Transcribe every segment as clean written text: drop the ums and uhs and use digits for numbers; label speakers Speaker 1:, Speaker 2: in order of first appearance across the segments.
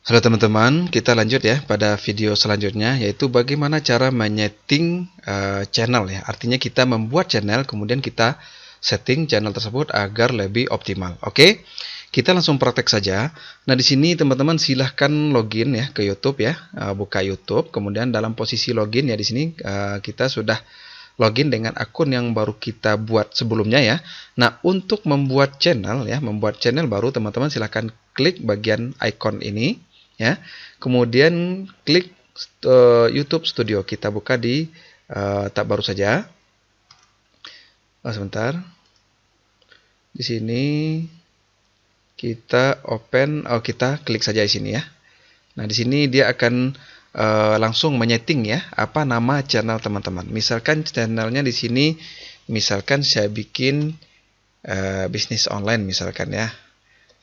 Speaker 1: Halo teman-teman, kita lanjut ya pada video selanjutnya, yaitu bagaimana cara menyeting channel ya. Artinya kita membuat channel, kemudian kita setting channel tersebut agar lebih optimal. Oke, kita langsung praktek saja. Nah di sini teman-teman silahkan login ya ke YouTube ya, buka YouTube. Kemudian dalam posisi login ya di sini kita sudah login dengan akun yang baru kita buat sebelumnya ya. Nah untuk membuat channel ya, membuat channel baru teman-teman silahkan klik bagian icon ini ya. Kemudian klik YouTube Studio. Kita buka di tab baru saja. Sebentar. Di sini kita open, kita klik saja di sini ya. Nah, di sini dia akan langsung menyeting ya apa nama channel teman-teman. Misalkan channelnya di sini, misalkan saya bikin bisnis online misalkan ya.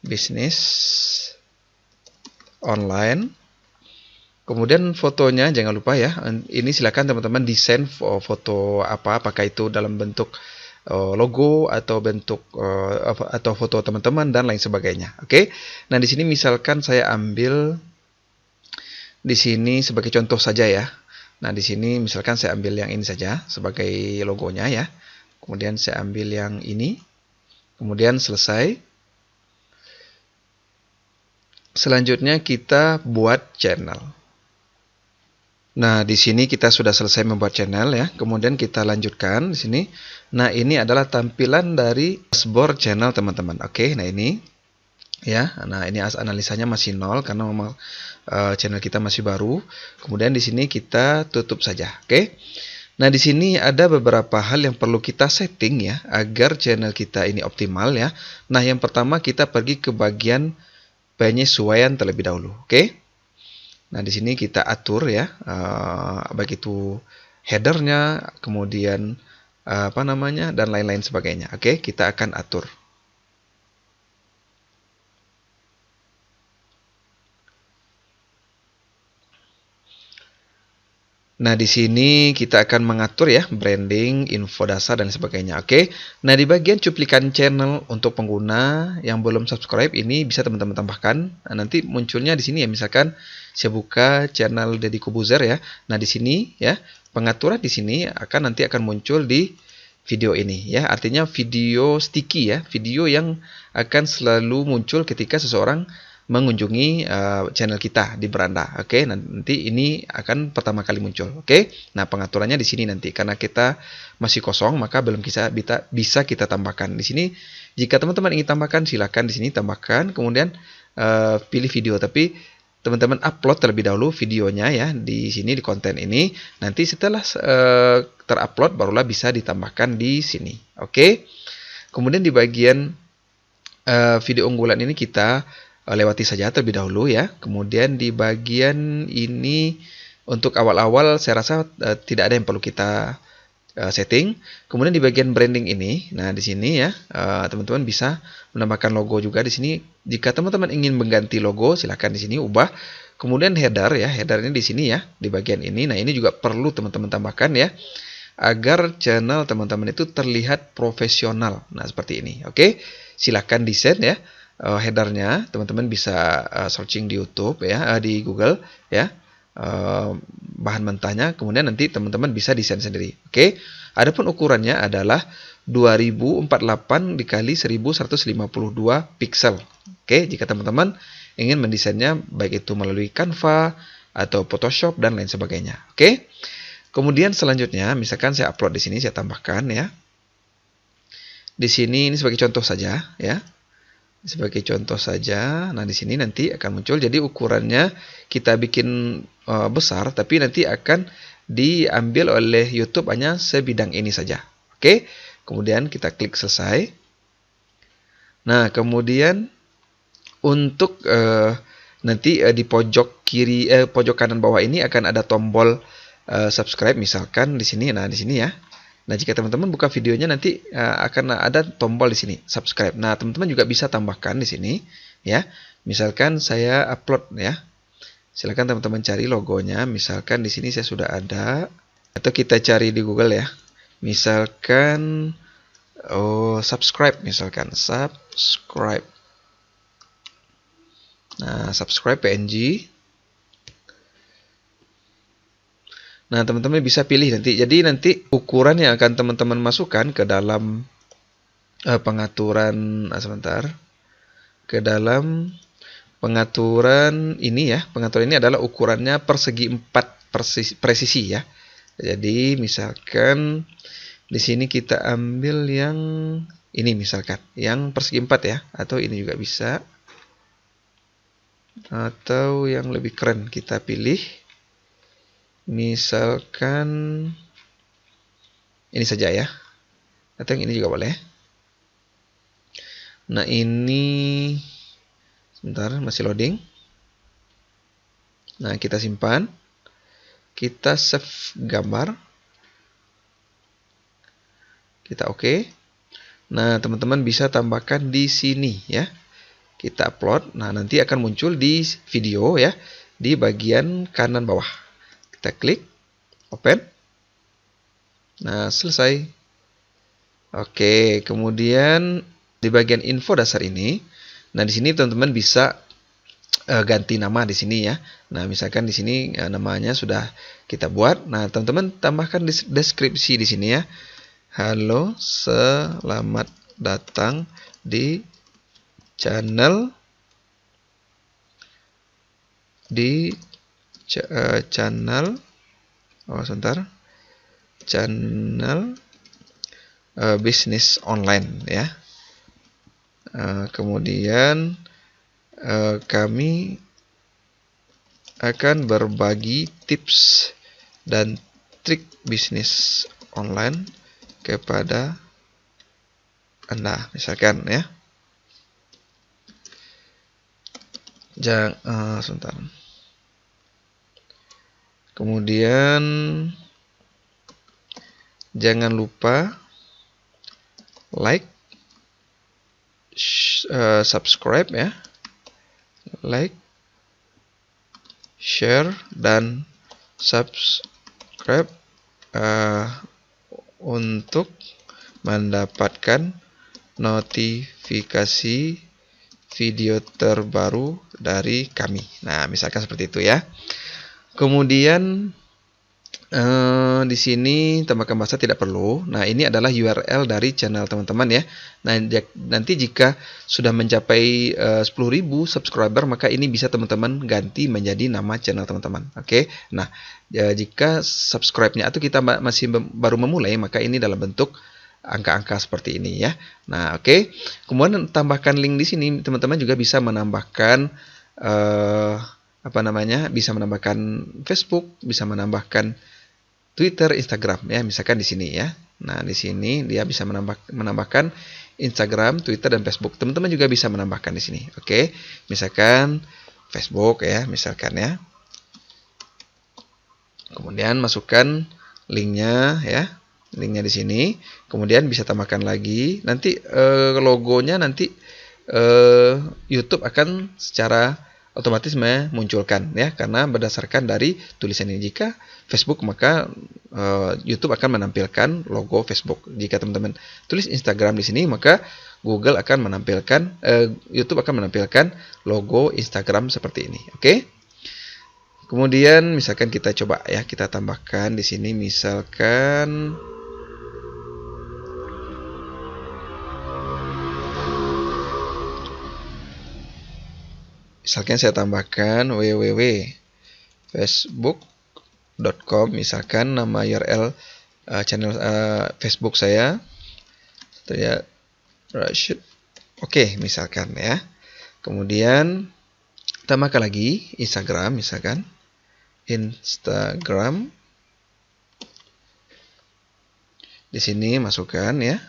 Speaker 1: Bisnis online. Kemudian fotonya jangan lupa ya, ini silakan teman-teman desain foto apakah itu dalam bentuk logo atau bentuk atau foto teman-teman dan lain sebagainya. Oke. Nah, di sini misalkan saya ambil di sini sebagai contoh saja ya. Nah, di sini misalkan saya ambil yang ini saja sebagai logonya ya. Kemudian saya ambil yang ini. Kemudian selesai. Selanjutnya kita buat channel. Nah, di sini kita sudah selesai membuat channel ya. Kemudian kita lanjutkan di sini. Nah, ini adalah tampilan dari dashboard channel teman-teman. Oke, nah ini ya. Nah, ini analisanya masih 0 karena memang channel kita masih baru. Kemudian di sini kita tutup saja. Oke. Nah, di sini ada beberapa hal yang perlu kita setting ya agar channel kita ini optimal ya. Nah, yang pertama kita pergi ke bagian penyesuaian terlebih dahulu. Oke. Nah, di sini kita atur ya, baik itu headernya, kemudian apa namanya, dan lain-lain sebagainya. Oke, kita akan atur. Nah, di sini kita akan mengatur ya, branding, info dasar, dan sebagainya. Oke. Nah, di bagian cuplikan channel untuk pengguna yang belum subscribe ini bisa teman-teman tambahkan. Nah, nanti munculnya di sini ya, misalkan saya buka channel Deddy Kobuzer ya. Nah, di sini ya, pengaturan di sini nanti akan muncul di video ini ya. Artinya video sticky ya, video yang akan selalu muncul ketika seseorang mengunjungi channel kita di beranda. Oke, nanti ini akan pertama kali muncul. Oke, nah pengaturannya di sini nanti karena kita masih kosong maka belum bisa kita tambahkan di sini. Jika teman-teman ingin tambahkan silakan di sini tambahkan, kemudian pilih video. Tapi teman-teman upload terlebih dahulu videonya ya di sini di konten ini. Nanti setelah terupload barulah bisa ditambahkan di sini. Oke, kemudian di bagian video unggulan ini kita lewati saja terlebih dahulu ya. Kemudian di bagian ini untuk awal-awal saya rasa tidak ada yang perlu kita setting. Kemudian di bagian branding ini, nah di sini ya teman-teman bisa menambahkan logo juga di sini. Jika teman-teman ingin mengganti logo, silahkan di sini ubah. Kemudian header ya, headernya di sini ya, di bagian ini. Nah ini juga perlu teman-teman tambahkan ya, agar channel teman-teman itu terlihat profesional. Nah seperti ini. Oke, silahkan desain ya. Headernya teman-teman bisa searching di YouTube ya, di Google ya, bahan mentahnya, kemudian nanti teman-teman bisa desain sendiri. Oke, adapun ukurannya adalah 2048 dikali 1152 pixel. Oke, jika teman-teman ingin mendesainnya baik itu melalui Canva atau Photoshop dan lain sebagainya. Oke, kemudian selanjutnya misalkan saya upload di sini, saya tambahkan ya. Di sini ini sebagai contoh saja ya. Sebagai contoh saja, nah di sini nanti akan muncul. Jadi ukurannya kita bikin besar, tapi nanti akan diambil oleh YouTube hanya sebidang ini saja. Oke, kemudian kita klik selesai. Nah, kemudian untuk nanti di pojok kiri, pojok kanan bawah ini akan ada tombol subscribe misalkan di sini. Nah, di sini ya. Nah, jika teman-teman buka videonya nanti akan ada tombol di sini, subscribe. Nah, teman-teman juga bisa tambahkan di sini, ya. Misalkan saya upload ya. Silakan teman-teman cari logonya. Misalkan di sini saya sudah ada, atau kita cari di Google ya. Misalkan subscribe misalkan, subscribe. Nah, subscribe PNG. Nah, teman-teman bisa pilih nanti. Jadi nanti ukuran yang akan teman-teman masukkan ke dalam pengaturan sebentar. Ke dalam pengaturan ini ya. Pengaturan ini adalah ukurannya persegi 4 presisi ya. Jadi misalkan di sini kita ambil yang ini misalkan, yang persegi 4 ya, atau ini juga bisa. Atau yang lebih keren kita pilih misalkan ini saja ya, atau yang ini juga boleh. Nah, ini sebentar, masih loading. Nah, kita simpan, kita save gambar, kita oke. Nah, teman-teman bisa tambahkan di sini ya, kita upload. Nah, nanti akan muncul di video ya, di bagian kanan bawah. Kita klik open. Nah, selesai. Oke, kemudian di bagian info dasar ini, nah di sini teman-teman bisa ganti nama di sini ya. Nah, misalkan di sini namanya sudah kita buat. Nah, teman-teman tambahkan deskripsi di sini ya. Halo, selamat datang di channel channel bisnis online ya. Kemudian kami akan berbagi tips dan trik bisnis online kepada Anda, misalkan ya. Sebentar. Kemudian jangan lupa like, subscribe ya, like, share dan subscribe untuk mendapatkan notifikasi video terbaru dari kami. Nah, misalkan seperti itu ya. Kemudian di sini tambahkan bahasa tidak perlu. Nah, ini adalah URL dari channel teman-teman ya. Nah, nanti jika sudah mencapai 10.000 subscriber, maka ini bisa teman-teman ganti menjadi nama channel teman-teman. Oke. Nah, jika subscribe-nya atau kita masih baru memulai, maka ini dalam bentuk angka-angka seperti ini ya. Nah, oke. Kemudian tambahkan link di sini, teman-teman juga bisa menambahkan bisa menambahkan Facebook, bisa menambahkan Twitter, Instagram ya, misalkan di sini ya. Nah, di sini dia bisa menambahkan Instagram, Twitter dan Facebook. Teman-teman juga bisa menambahkan di sini. Oke. Misalkan Facebook ya, misalkan ya. Kemudian masukkan linknya ya. Linknya di sini. Kemudian bisa tambahkan lagi. Nanti logonya nanti YouTube akan secara otomatis memunculkan ya, karena berdasarkan dari tulisan ini. Jika Facebook, maka YouTube akan menampilkan logo Facebook. Jika teman-teman tulis Instagram di sini, maka Google akan menampilkan YouTube akan menampilkan logo Instagram seperti ini. Oke. Kemudian misalkan kita coba ya, kita tambahkan di sini misalkan saya tambahkan www.facebook.com, misalkan nama URL channel Facebook saya Rashid. Oke, misalkan ya. Kemudian tambahkan lagi Instagram, misalkan Instagram. Di sini masukkan ya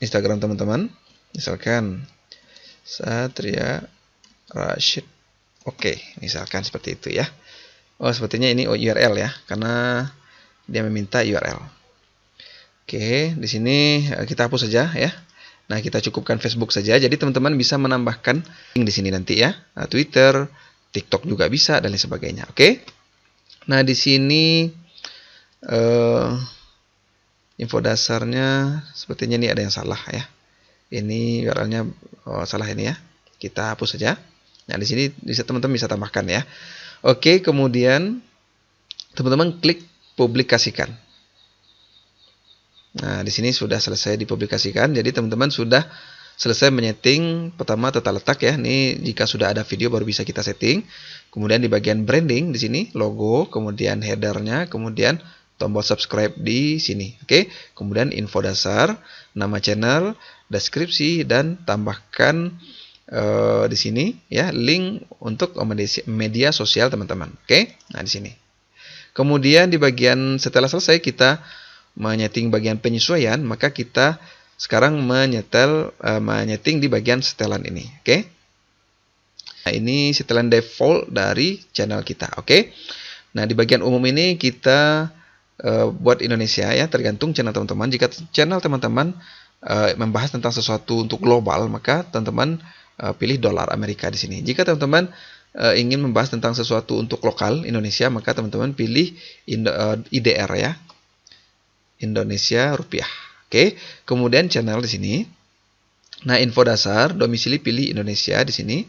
Speaker 1: Instagram teman-teman, misalkan Satria Rashid. Oke, misalkan seperti itu ya. Oh, sepertinya ini URL ya, karena dia meminta URL. Oke, di sini kita hapus saja ya. Nah, kita cukupkan Facebook saja. Jadi teman-teman bisa menambahkan link di sini nanti ya. Nah, Twitter, TikTok juga bisa dan lain sebagainya. Oke. Nah, di sini info dasarnya sepertinya ini ada yang salah ya. Ini URL-nya salah ini ya. Kita hapus saja. Nah, di sini teman-teman bisa tambahkan ya. Oke, kemudian teman-teman klik publikasikan. Nah, di sini sudah selesai dipublikasikan. Jadi teman-teman sudah selesai menyeting pertama tata letak ya. Ini jika sudah ada video baru bisa kita setting. Kemudian di bagian branding di sini logo, kemudian headernya, kemudian tombol subscribe di sini. Oke. Kemudian info dasar, nama channel, deskripsi, dan tambahkan di sini ya link untuk media sosial teman-teman. Oke. Nah, di sini. Kemudian di bagian setelah selesai kita menyeting bagian penyesuaian, maka kita sekarang menyeting di bagian setelan ini. Oke. Nah, ini setelan default dari channel kita. Oke. Nah, di bagian umum ini kita buat Indonesia ya, tergantung channel teman-teman. Jika channel teman-teman membahas tentang sesuatu untuk global, maka teman-teman pilih dolar Amerika di sini. Jika teman-teman ingin membahas tentang sesuatu untuk lokal Indonesia, maka teman-teman pilih IDR ya, Indonesia rupiah. Oke. Kemudian channel di sini. Nah, info dasar, domisili pilih Indonesia di sini.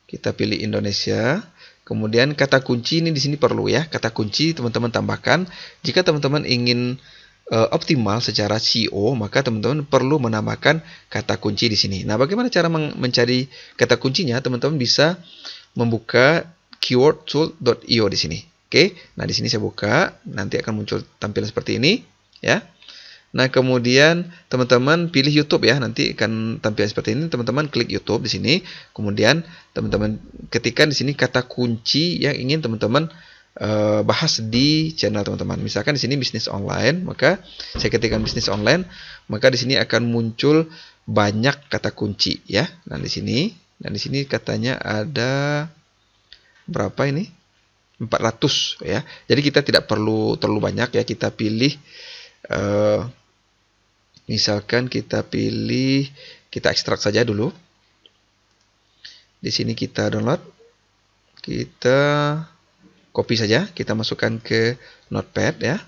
Speaker 1: Kita pilih Indonesia. Kemudian kata kunci ini di sini perlu ya. Kata kunci teman-teman tambahkan. Jika teman-teman ingin optimal secara SEO, maka teman-teman perlu menambahkan kata kunci di sini. Nah, bagaimana cara mencari kata kuncinya? Teman-teman bisa membuka keywordtool.io di sini. Oke. Nah, di sini saya buka, nanti akan muncul tampilan seperti ini ya. Nah, kemudian teman-teman pilih YouTube ya, nanti akan tampil seperti ini. Teman-teman klik YouTube di sini. Kemudian teman-teman ketikkan di sini kata kunci yang ingin teman-teman bahas di channel teman-teman. Misalkan di sini bisnis online, maka saya ketikkan bisnis online, maka di sini akan muncul banyak kata kunci ya. Nah, di sini katanya ada berapa ini? 400 ya. Jadi kita tidak perlu terlalu banyak ya, kita pilih misalkan kita ekstrak saja dulu. Di sini kita download, kita copy saja, kita masukkan ke notepad ya.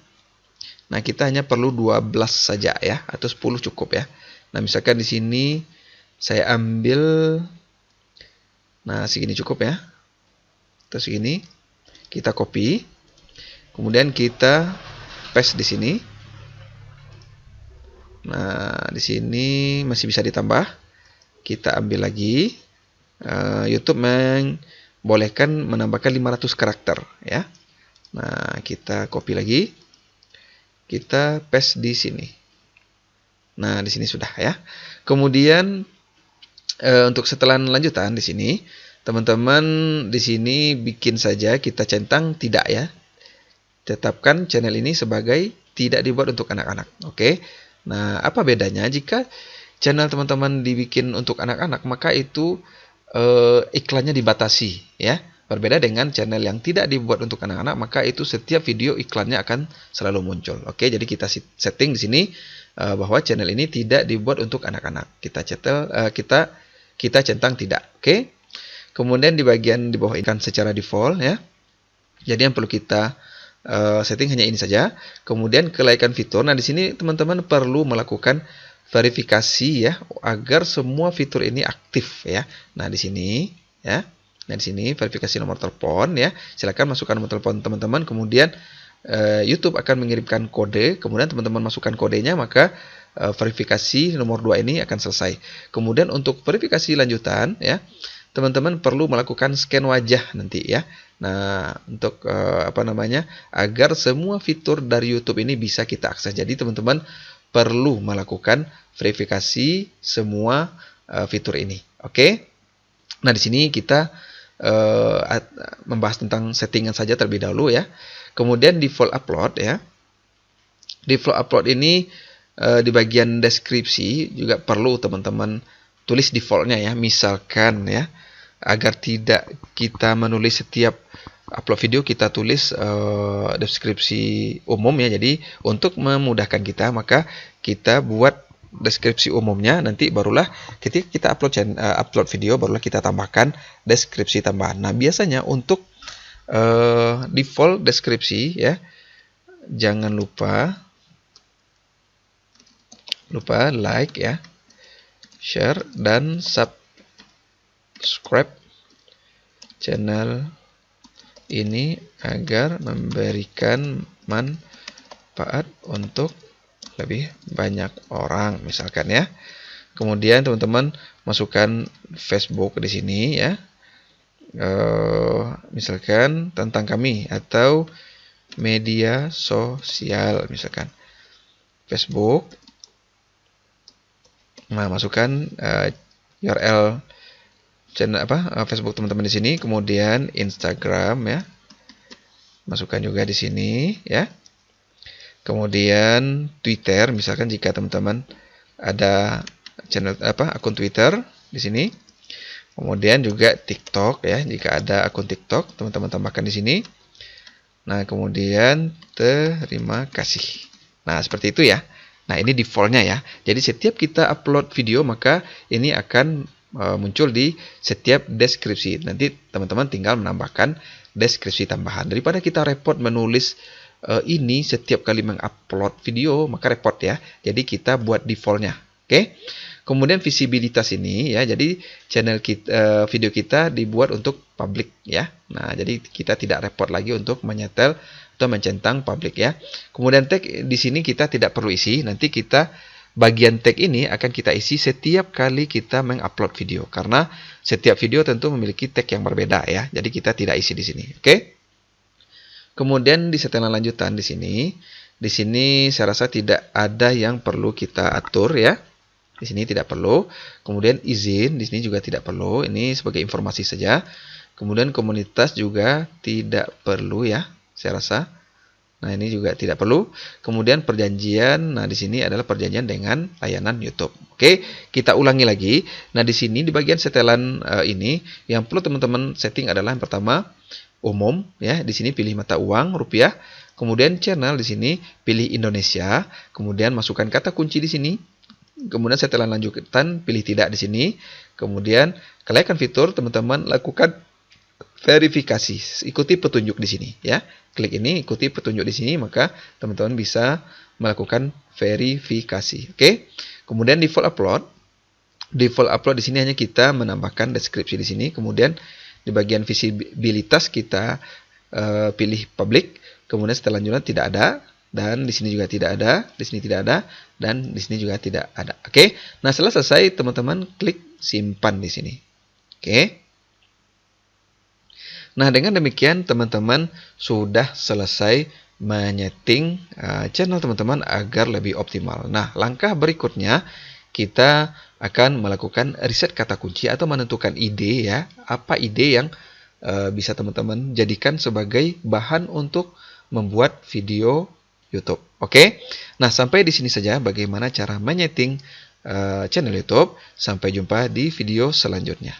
Speaker 1: Nah, kita hanya perlu 12 saja ya, atau 10 cukup ya. Nah, misalkan di sini saya ambil, nah segini cukup ya. Terus segini kita copy, kemudian kita paste di sini. Nah, di sini masih bisa ditambah. Kita ambil lagi. YouTube membolehkan menambahkan 500 karakter ya. Nah, kita copy lagi. Kita paste di sini. Nah, di sini sudah ya. Kemudian untuk setelan lanjutan di sini, teman-teman di sini bikin saja, kita centang tidak ya. Tetapkan channel ini sebagai tidak dibuat untuk anak-anak. Oke. Nah, apa bedanya jika channel teman-teman dibikin untuk anak-anak, maka itu iklannya dibatasi ya. Berbeda dengan channel yang tidak dibuat untuk anak-anak, maka itu setiap video iklannya akan selalu muncul. Oke, jadi kita setting di sini bahwa channel ini tidak dibuat untuk anak-anak. Kita centang tidak. Oke. Kemudian di bagian di bawah ini kan secara default ya. Jadi yang perlu kita setting hanya ini saja. Kemudian kelaikan fitur. Nah, di sini teman-teman perlu melakukan verifikasi ya, agar semua fitur ini aktif ya. Nah, di sini ya. Nah, di sini verifikasi nomor telepon ya. Silakan masukkan nomor telepon teman-teman. Kemudian YouTube akan mengirimkan kode. Kemudian teman-teman masukkan kodenya, maka verifikasi nomor 2 ini akan selesai. Kemudian untuk verifikasi lanjutan ya, teman-teman perlu melakukan scan wajah nanti ya. Nah, untuk agar semua fitur dari YouTube ini bisa kita akses. Jadi teman-teman perlu melakukan verifikasi semua fitur ini. Oke. Nah, di sini kita membahas tentang settingan saja terlebih dahulu ya. Kemudian default upload ya. Default upload ini di bagian deskripsi juga perlu teman-teman tulis defaultnya ya. Misalkan ya, agar tidak kita menulis setiap upload video, kita tulis deskripsi umum ya. Jadi untuk memudahkan kita, maka kita buat deskripsi umumnya, nanti barulah ketika kita upload video, barulah kita tambahkan deskripsi tambahan. Nah, biasanya untuk default deskripsi ya, jangan lupa like ya. share, dan subscribe channel ini agar memberikan manfaat untuk lebih banyak orang, misalkan ya. Kemudian teman-teman masukkan Facebook di sini ya. Misalkan tentang kami atau media sosial, misalkan Facebook. Nah, masukkan URL channel Facebook teman-teman di sini, kemudian Instagram ya. Masukkan juga di sini ya. Kemudian Twitter, misalkan jika teman-teman ada channel akun Twitter di sini. Kemudian juga TikTok ya, jika ada akun TikTok, teman-teman tambahkan di sini. Nah, kemudian terima kasih. Nah, seperti itu ya. Nah, ini defaultnya ya. Jadi setiap kita upload video, maka ini akan muncul di setiap deskripsi. Nanti teman-teman tinggal menambahkan deskripsi tambahan. Daripada kita repot menulis ini setiap kali mengupload video, maka repot ya. Jadi kita buat defaultnya. Oke. Kemudian visibilitas ini ya. Jadi channel kita, video kita dibuat untuk publik ya. Nah, jadi kita tidak repot lagi untuk menyetel atau mencentang publik ya. Kemudian tag di sini kita tidak perlu isi. Nanti kita bagian tag ini akan kita isi setiap kali kita mengupload video, karena setiap video tentu memiliki tag yang berbeda ya. Jadi kita tidak isi di sini. Oke. Kemudian di setelan lanjutan di sini saya rasa tidak ada yang perlu kita atur ya. Di sini tidak perlu. Kemudian izin di sini juga tidak perlu. Ini sebagai informasi saja. Kemudian komunitas juga tidak perlu ya, saya rasa. Nah, ini juga tidak perlu. Kemudian perjanjian. Nah, di sini adalah perjanjian dengan layanan YouTube. Oke, kita ulangi lagi. Nah, di sini di bagian setelan ini yang perlu teman-teman setting adalah yang pertama umum ya. Di sini pilih mata uang rupiah. Kemudian channel di sini pilih Indonesia. Kemudian masukkan kata kunci di sini. Kemudian setelan lanjutan pilih tidak di sini. Kemudian kalian fitur, teman-teman lakukan verifikasi. Ikuti petunjuk di sini ya. Klik ini, ikuti petunjuk di sini, maka teman-teman bisa melakukan verifikasi. Oke. Kemudian default upload. Default upload di sini hanya kita menambahkan deskripsi di sini. Kemudian di bagian visibilitas kita pilih public. Kemudian setelanjutnya tidak ada, dan di sini juga tidak ada, di sini tidak ada, dan di sini juga tidak ada. Oke. Nah, setelah selesai teman-teman klik simpan di sini. Oke. Nah, dengan demikian teman-teman sudah selesai menyeting channel teman-teman agar lebih optimal. Nah, langkah berikutnya kita akan melakukan riset kata kunci atau menentukan ide ya. Apa ide yang bisa teman-teman jadikan sebagai bahan untuk membuat video YouTube. Oke. Nah, sampai di sini saja bagaimana cara menyeting channel YouTube. Sampai jumpa di video selanjutnya.